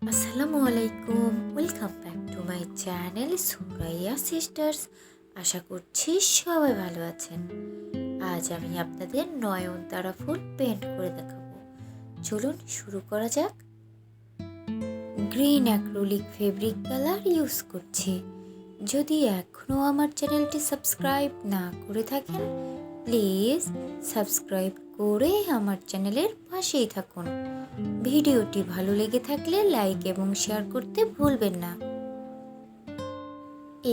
Assalamualaikum, welcome back to my channel Suraia Sisters. আশা করছি সবাই ভালো আছেন। আজ আমি আপনাদের নয়নতারা ফুল পেন্ট করে দেখাবো। চলুন শুরু করা যাক। Green acrylic fabric colour use করছি। যদি এখনও আমার চ্যানেলটি সাবস্ক্রাইব না করে থাকেন, প্লিজ সাবস্ক্রাইব করে আমার চ্যানেলের পাশেই থাকুন। ভিডিওটি ভালো লেগে থাকলে লাইক এবং শেয়ার করতে ভুলবেন না।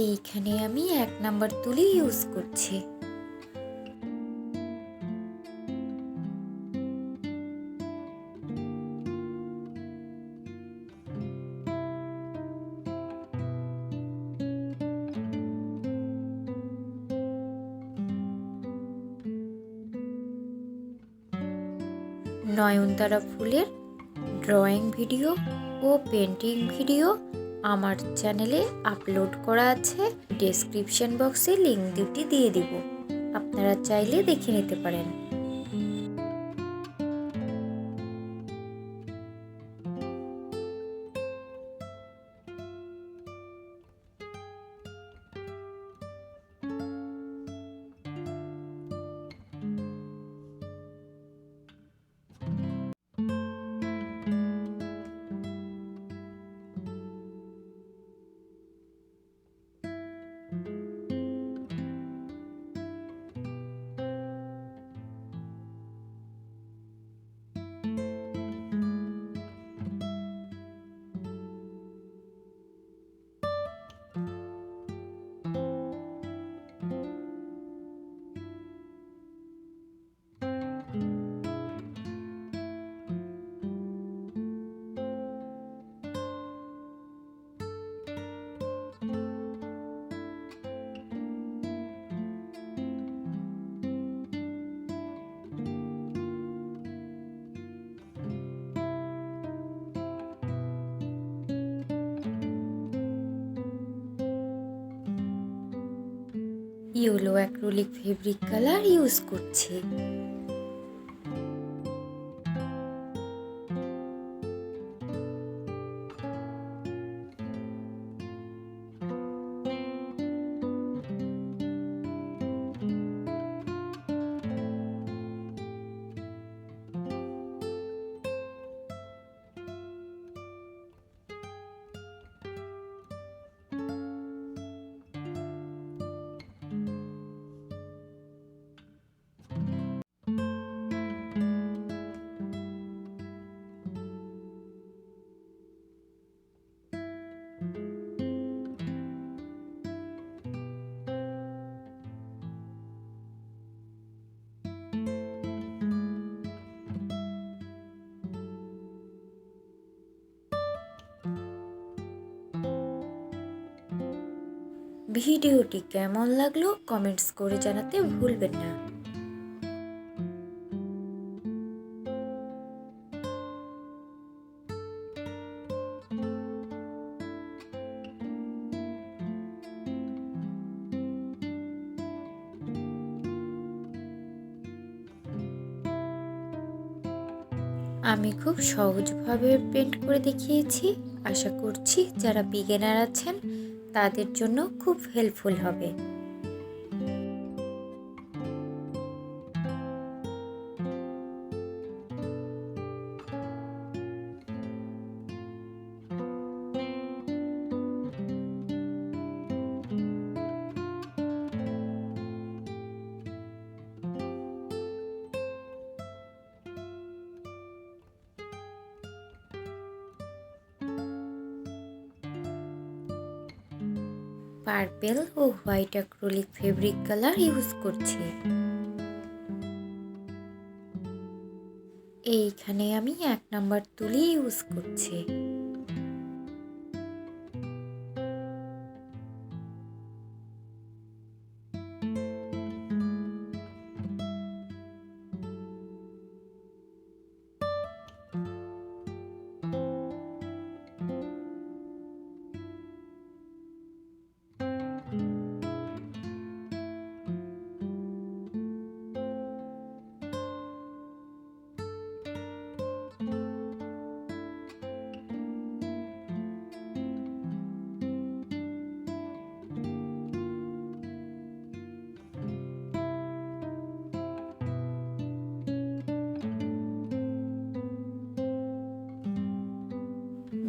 এইখানে আমি 1 নাম্বার তুলি ইউজ করছি। নয়নতারা ফুলের ড্রয়িং ভিডিও ও পেন্টিং ভিডিও আমার চ্যানেলে আপলোড করা আছে। ডেসক্রিপশন বক্সে লিংক দুটি দিয়ে দিব, আপনারা চাইলে দেখে নিতে পারেন। Yellow acrylic fabric colour use করছি। ভিডিওটি কেমন লাগলো কমেন্টস করে জানাতে ভুলবেন না। আমি খুব সহজভাবে পেন্ট করে দেখিয়েছি। আশা করছি যারা বিগিনার আছেন তাদের জন্য খুব হেল্পফুল হবে। পার্পেল ও white acrylic fabric colour use করছি। এইখানে আমি 1 নাম্বার তুলি ইউজ করছি।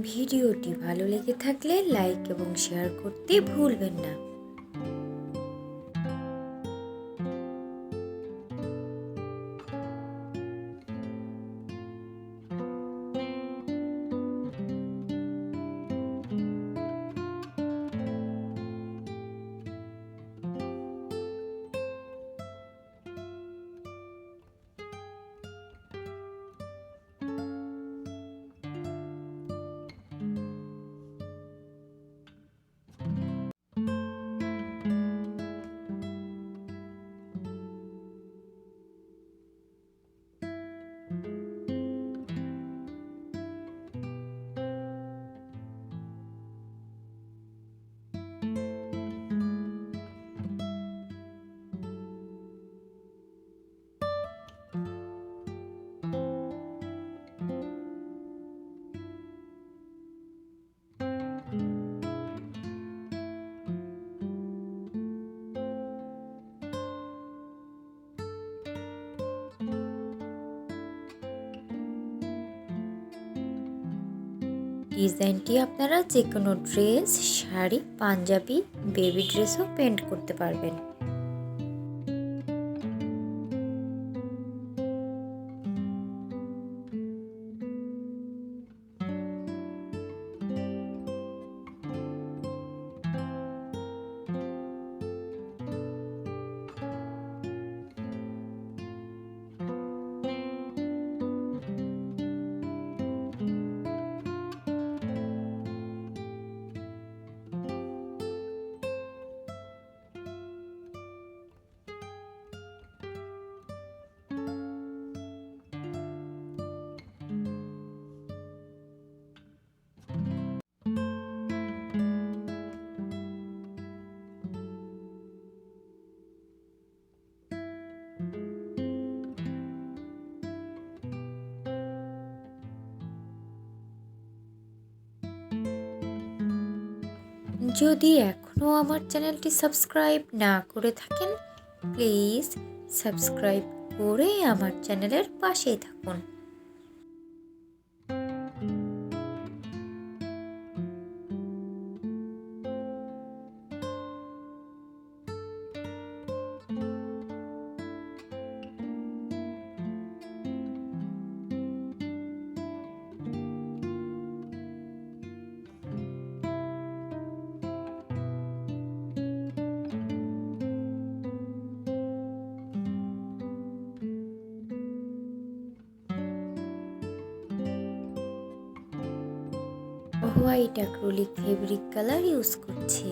ভিডিওটি ভালো লেগে থাকলে লাইক এবং শেয়ার করতে ভুলবেন না। ডিজাইনটি আপনারা যে কোনো ড্রেস, শাড়ি, পাঞ্জাবি, বেবি ড্রেসও পেন্ট করতে পারবেন। যদি এখনও আমার চ্যানেলটি সাবস্ক্রাইব না করে থাকেন, প্লিজ সাবস্ক্রাইব করে আমার চ্যানেলের পাশেই থাকুন। White acrylic fabric colour use করছি।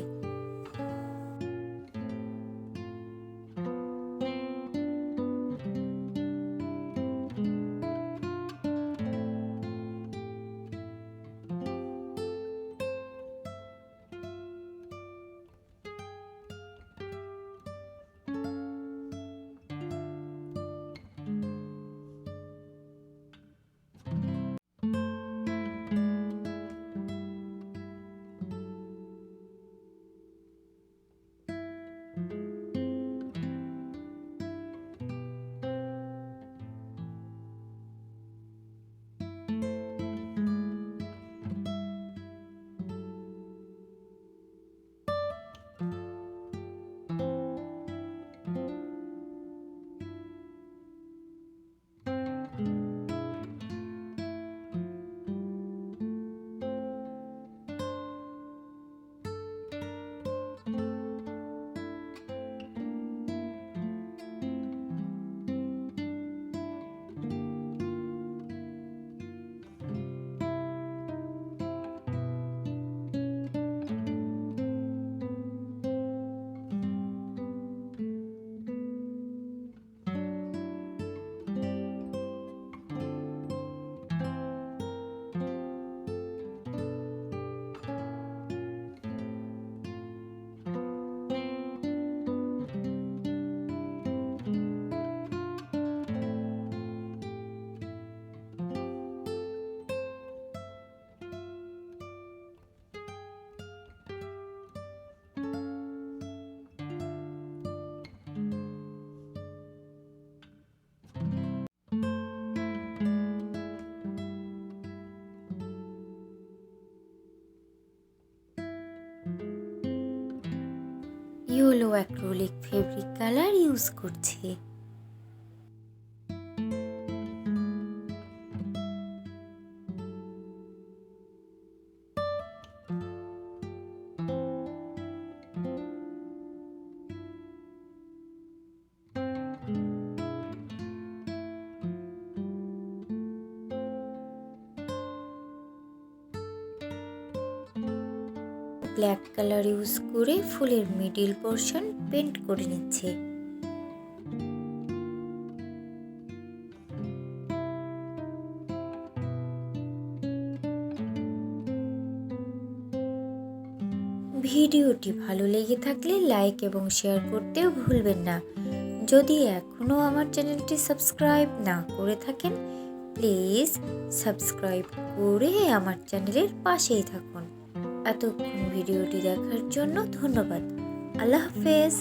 Yellow acrylic fabric colour use করছি। ব্ল্যাক কালার ইউজ করে ফুলের মিডিল পোর্শন পেন্ট করে নিচ্ছে। ভিডিওটি ভালো লেগে থাকলে লাইক এবং শেয়ার করতেও ভুলবেন না। যদি এখনও আমার চ্যানেলটি সাবস্ক্রাইব না করে থাকেন, প্লিজ সাবস্ক্রাইব করে আমার চ্যানেলের পাশেই থাকুন। এতক্ষণ ভিডিওটি দেখার জন্য ধন্যবাদ। আল্লাহ হাফেজ।